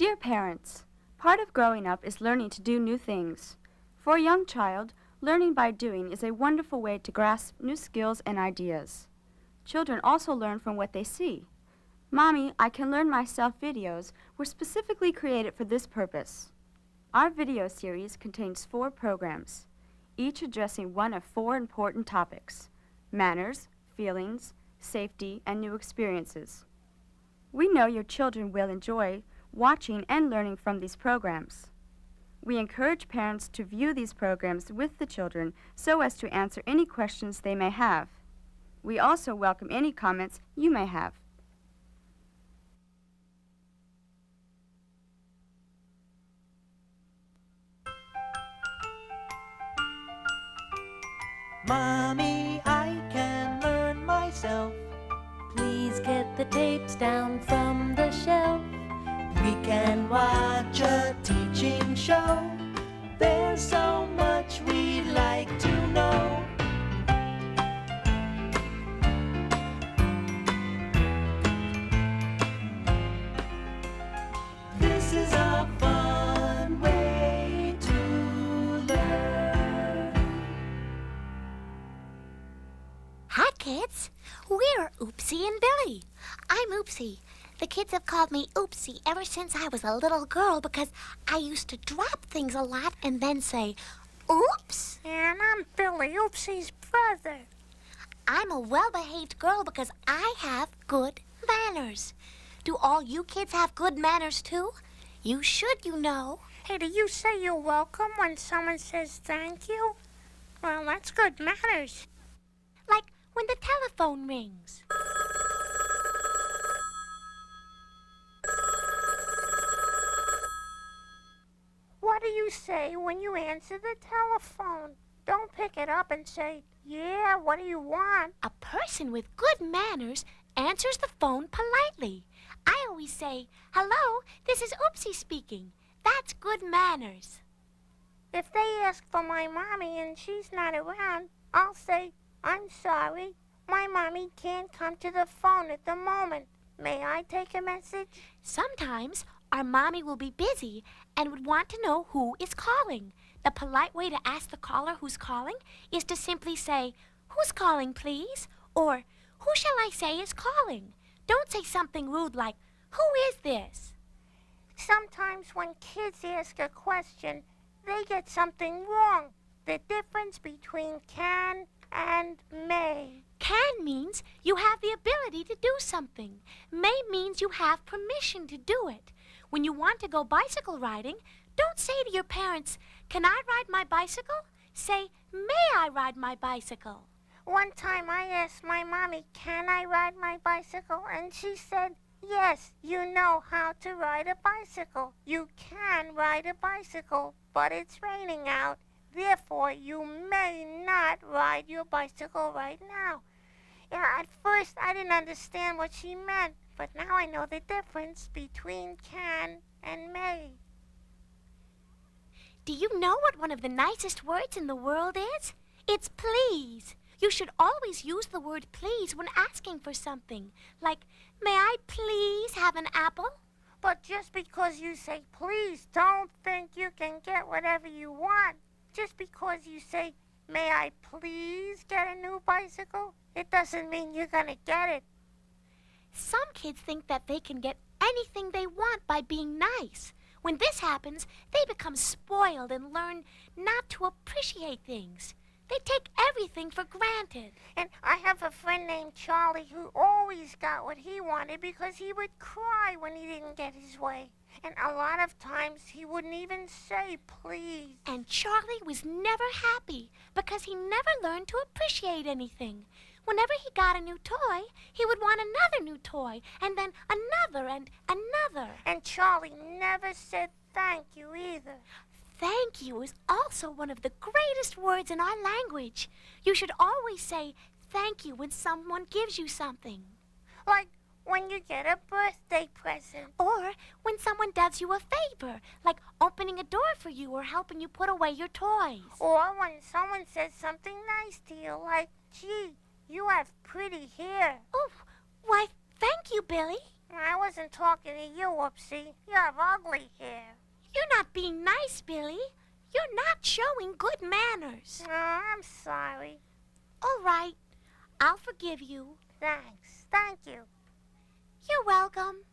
Dear parents, part of growing up is learning to do new things. For a young child, learning by doing is a wonderful way to grasp new skills and ideas. Children also learn from what they see. Mommy, I Can Learn Myself videos were specifically created for this purpose. Our video series contains 4 programs, each addressing one of 4 important topics: manners, feelings, safety, and new experiences. We know your children will enjoy watching and learning from these programs. We encourage parents to view these programs with the children so as to answer any questions they may have. We also welcome any comments you may have. Mommy, I can learn myself. Please get the tapes down from the shelf. We can watch a teaching show. There's so much we'd like to know. This is a fun way to learn. Hi, kids. We're Oopsie and Billy. I'm Oopsie. The kids have called me Oopsie ever since I was a little girl because I used to drop things a lot and then say, oops. And I'm Billy, Oopsie's brother. I'm a well-behaved girl because I have good manners. Do all you kids have good manners too? You should, you know. Hey, do you say you're welcome when someone says thank you? Well, that's good manners. Like when the telephone rings. What do you say when you answer the telephone? Don't pick it up and say, yeah, what do you want? A person with good manners answers the phone politely. I always say, hello, this is Oopsie speaking. That's good manners. If they ask for my mommy and she's not around, I'll say, I'm sorry, my mommy can't come to the phone at the moment. May I take a message? Sometimes our mommy will be busy and would want to know who is calling. The polite way to ask the caller who's calling is to simply say, who's calling, please? Or, who shall I say is calling? Don't say something rude like, who is this? Sometimes when kids ask a question, they get something wrong. The difference between can and may. Can means you have the ability to do something. May means you have permission to do it. When you want to go bicycle riding, don't say to your parents, can I ride my bicycle? Say, may I ride my bicycle? One time I asked my mommy, can I ride my bicycle? And she said, yes, you know how to ride a bicycle. You can ride a bicycle, but it's raining out. Therefore, you may not ride your bicycle right now. Yeah, at first I didn't understand what she meant, but now I know the difference between can and may. Do you know what one of the nicest words in the world is? It's please. You should always use the word please when asking for something. Like, may I please have an apple? But just because you say please, don't think you can get whatever you want. Just because you say, may I please get a new bicycle, it doesn't mean you're gonna get it. Some kids think that they can get anything they want by being nice. When this happens, they become spoiled and learn not to appreciate things. They take everything for granted. And I have a friend named Charlie who always got what he wanted because he would cry when he didn't get his way. And a lot of times he wouldn't even say please. And Charlie was never happy because he never learned to appreciate anything. Whenever he got a new toy, he would want another new toy, and then another and another. And Charlie never said thank you either. Thank you is also one of the greatest words in our language. You should always say thank you when someone gives you something. Like when you get a birthday present. Or when someone does you a favor, like opening a door for you or helping you put away your toys. Or when someone says something nice to you, like, gee, you have pretty hair. Oh, why, thank you, Billy. I wasn't talking to you, Oopsie. You have ugly hair. You're not being nice, Billy. You're not showing good manners. Oh, I'm sorry. All right, I'll forgive you. Thanks. Thank you. You're welcome.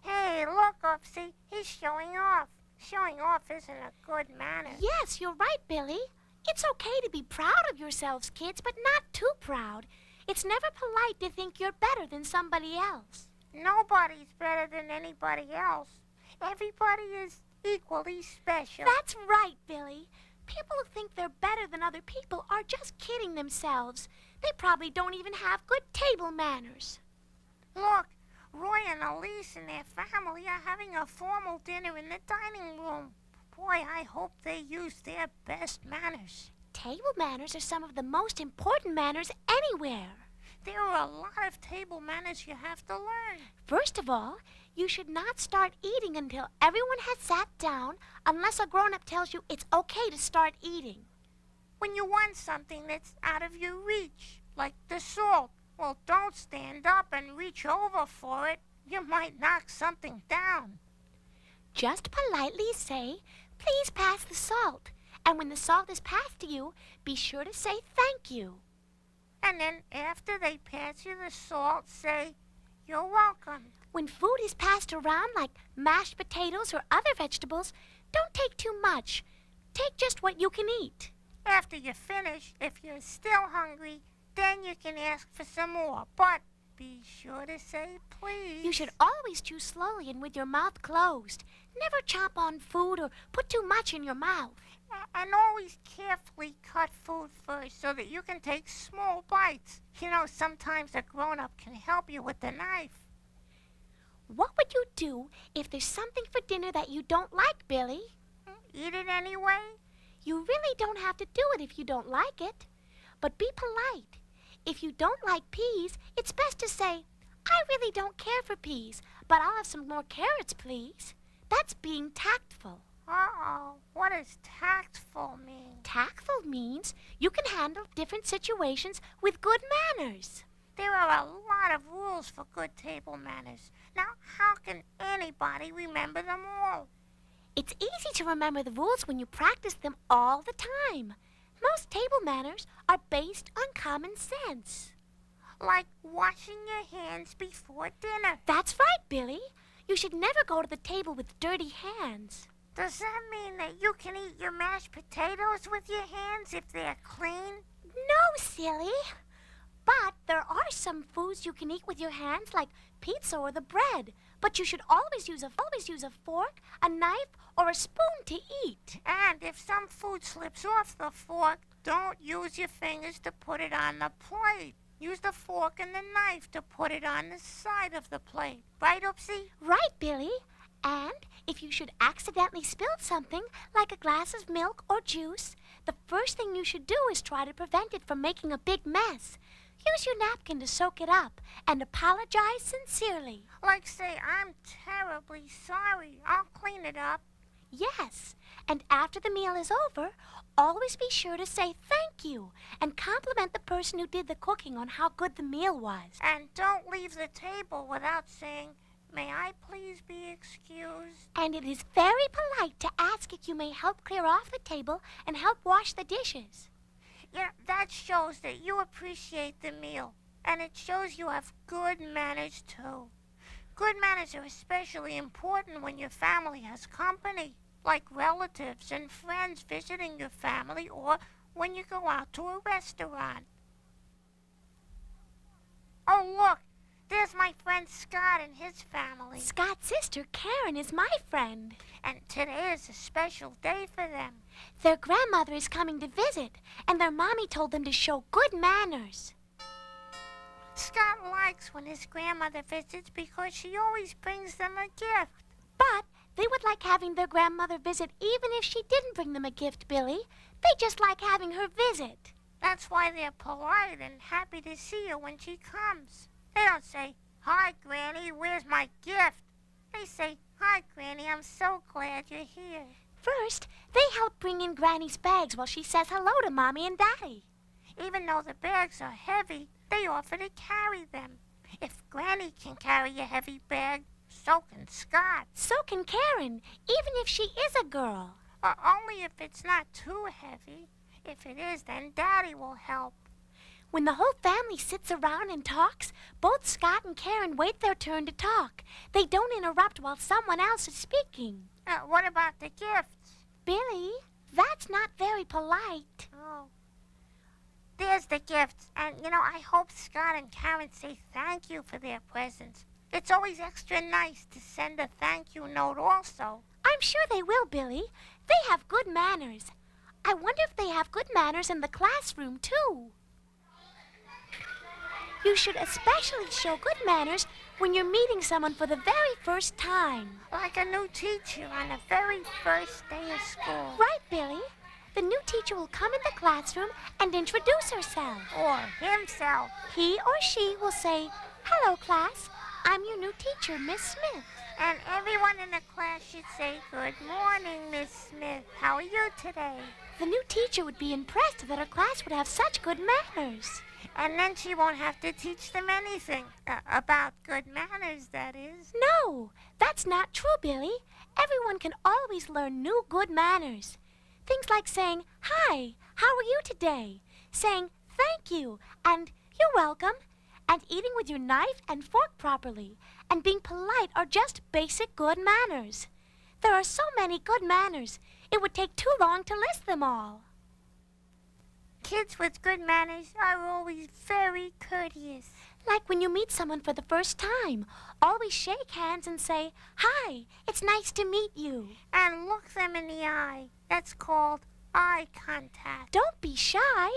Hey, look, Oopsie. He's showing off. Showing off isn't a good manner. Yes, you're right, Billy. It's okay to be proud of yourselves, kids, but not too proud. It's never polite to think you're better than somebody else. Nobody's better than anybody else. Everybody is equally special. That's right, Billy. People who think they're better than other people are just kidding themselves. They probably don't even have good table manners. Look, Roy and Elise and their family are having a formal dinner in the dining room. Boy, I hope they use their best manners. Table manners are some of the most important manners anywhere. There are a lot of table manners you have to learn. First of all, you should not start eating until everyone has sat down unless a grown-up tells you it's okay to start eating. When you want something that's out of your reach, like the salt, well, don't stand up and reach over for it. You might knock something down. Just politely say, "Please pass the salt." And when the salt is passed to you, be sure to say thank you. And then after they pass you the salt, say, "You're welcome." When food is passed around, like mashed potatoes or other vegetables, don't take too much. Take just what you can eat. After you finish, if you're still hungry, then you can ask for some more. But be sure to say please. You should always chew slowly and with your mouth closed. Never chomp on food or put too much in your mouth. And always carefully cut food first so that you can take small bites. You know, sometimes a grown-up can help you with the knife. What would you do if there's something for dinner that you don't like, Billy? Eat it anyway? You really don't have to do it if you don't like it. But be polite. If you don't like peas, it's best to say, "I really don't care for peas, but I'll have some more carrots, please." That's being tactful. Uh-oh. What does tactful mean? Tactful means you can handle different situations with good manners. There are a lot of rules for good table manners. Now, how can anybody remember them all? It's easy to remember the rules when you practice them all the time. Most table manners are based on common sense. Like washing your hands before dinner. That's right, Billy. You should never go to the table with dirty hands. Does that mean that you can eat your mashed potatoes with your hands if they're clean? No, silly. But there are some foods you can eat with your hands, like pizza or the bread. But you should always use a fork, a knife, or a spoon to eat. And if some food slips off the fork, don't use your fingers to put it on the plate. Use the fork and the knife to put it on the side of the plate. Right, Oopsie? Right, Billy. And if you should accidentally spill something, like a glass of milk or juice, the first thing you should do is try to prevent it from making a big mess. Use your napkin to soak it up and apologize sincerely. Like say, "I'm terribly sorry. I'll clean it up." Yes, and after the meal is over, always be sure to say thank you and compliment the person who did the cooking on how good the meal was. And don't leave the table without saying, "May I please be excused?" And it is very polite to ask if you may help clear off the table and help wash the dishes. Yeah, that shows that you appreciate the meal. And it shows you have good manners, too. Good manners are especially important when your family has company, like relatives and friends visiting your family, or when you go out to a restaurant. Oh, look, there's my friend Scott and his family. Scott's sister, Karen, is my friend. And today is a special day for them. Their grandmother is coming to visit, and their mommy told them to show good manners. Scott likes when his grandmother visits because she always brings them a gift. But they would like having their grandmother visit even if she didn't bring them a gift, Billy. They just like having her visit. That's why they're polite and happy to see her when she comes. They don't say, "Hi, Granny, where's my gift?" They say, "Hi, Granny, I'm so glad you're here." First, they help bring in Granny's bags while she says hello to Mommy and Daddy. Even though the bags are heavy, they offer to carry them. If Granny can carry a heavy bag, so can Scott. So can Karen, even if she is a girl. Only if it's not too heavy. If it is, then Daddy will help. When the whole family sits around and talks, both Scott and Karen wait their turn to talk. They don't interrupt while someone else is speaking. What about the gifts? Billy, that's not very polite. Oh. There's the gifts. And, I hope Scott and Karen say thank you for their presents. It's always extra nice to send a thank you note also. I'm sure they will, Billy. They have good manners. I wonder if they have good manners in the classroom, too. You should especially show good manners when you're meeting someone for the very first time. Like a new teacher on the very first day of school. Right, Billy. The new teacher will come in the classroom and introduce herself. Or himself. He or she will say, "Hello, class. I'm your new teacher, Miss Smith." And everyone in the class should say, "Good morning, Miss Smith. How are you today?" The new teacher would be impressed that her class would have such good manners. And then she won't have to teach them anything. About good manners, that is. No, that's not true, Billy. Everyone can always learn new good manners. Things like saying, "Hi, how are you today?" Saying, "Thank you," and "You're welcome," and eating with your knife and fork properly, and being polite are just basic good manners. There are so many good manners, it would take too long to list them all. Kids with good manners are always very courteous. Like when you meet someone for the first time, always shake hands and say, "Hi, it's nice to meet you." And look them in the eye. That's called eye contact. Don't be shy.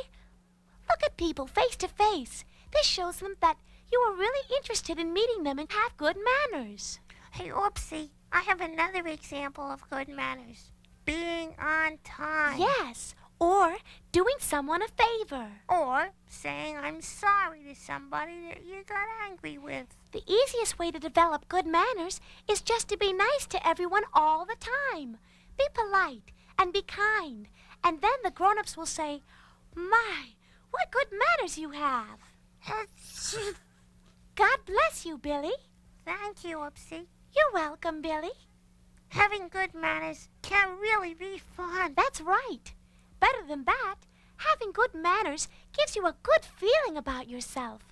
Look at people face to face. This shows them that you are really interested in meeting them and have good manners. Hey, Oopsie, I have another example of good manners. Being on time. Yes, or doing someone a favor. Or saying I'm sorry to somebody that you got angry with. The easiest way to develop good manners is just to be nice to everyone all the time. Be polite and be kind. And then the grown-ups will say, "My, what good manners you have." God bless you, Billy. Thank you, Oopsie. You're welcome, Billy. Having good manners can really be fun. That's right. Better than that, having good manners gives you a good feeling about yourself.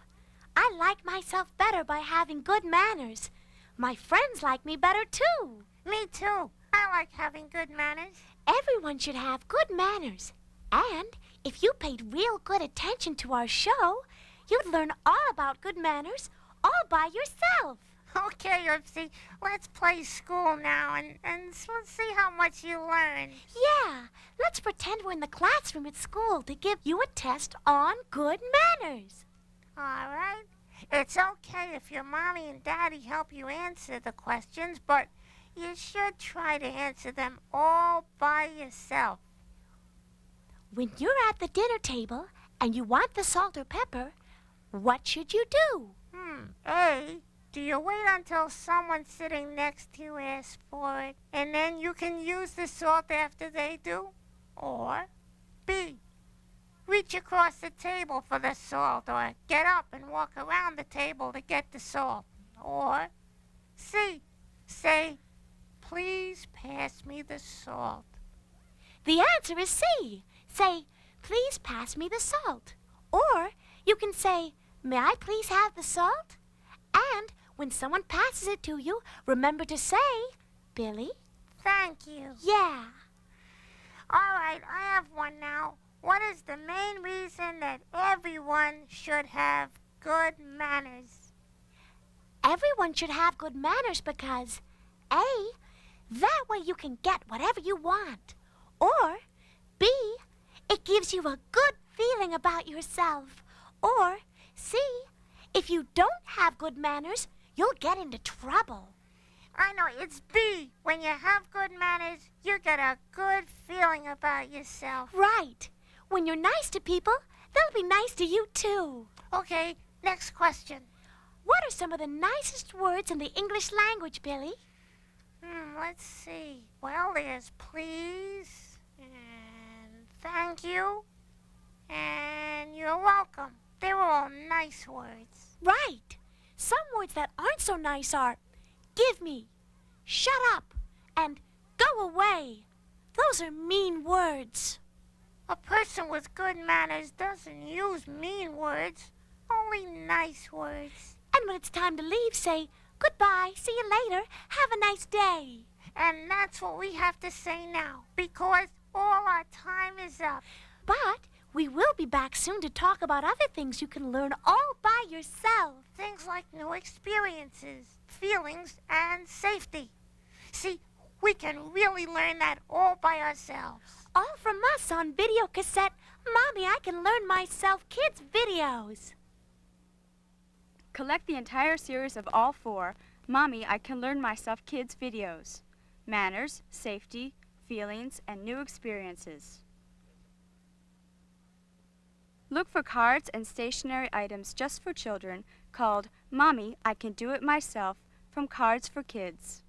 I like myself better by having good manners. My friends like me better, too. Me too. I like having good manners. Everyone should have good manners. And if you paid real good attention to our show, you'd learn all about good manners all by yourself. Okay, Oopsie, let's play school now and let's see how much you learn. Yeah, let's pretend we're in the classroom at school to give you a test on good manners. All right. It's okay if your mommy and daddy help you answer the questions, but you should try to answer them all by yourself. When you're at the dinner table and you want the salt or pepper, what should you do? A, do you wait until someone sitting next to you asks for it, and then you can use the salt after they do? Or B, reach across the table for the salt, or get up and walk around the table to get the salt. Or C, say, "Please pass me the salt." The answer is C. Say, "Please pass me the salt." Or you can say, "May I please have the salt?" And when someone passes it to you, remember to say, "Billy?" Thank you. Yeah. All right, I have one now. What is the main reason that everyone should have good manners? Everyone should have good manners because A, that way you can get whatever you want. Or B, it gives you a good feeling about yourself. Or C, if you don't have good manners, you'll get into trouble. I know, it's B. When you have good manners, you get a good feeling about yourself. Right. When you're nice to people, they'll be nice to you too. Okay, next question. What are some of the nicest words in the English language, Billy? Let's see. Well, there's please, and thank you, and you're welcome. They're all nice words. Right. Some words that aren't so nice are give me, shut up, and go away. Those are mean words. A person with good manners doesn't use mean words, only nice words. And when it's time to leave, say goodbye, see you later, have a nice day. And that's what we have to say now, because all our time is up. But we will be back soon to talk about other things you can learn all by yourself. Things like new experiences, feelings, and safety. See, we can really learn that all by ourselves. All from us on video cassette, Mommy, I Can Learn Myself Kids videos. Collect the entire series of all 4 Mommy, I Can Learn Myself Kids videos. Manners, safety, feelings, and new experiences. Look for cards and stationery items just for children called Mommy, I Can Do It Myself from Cards for Kids.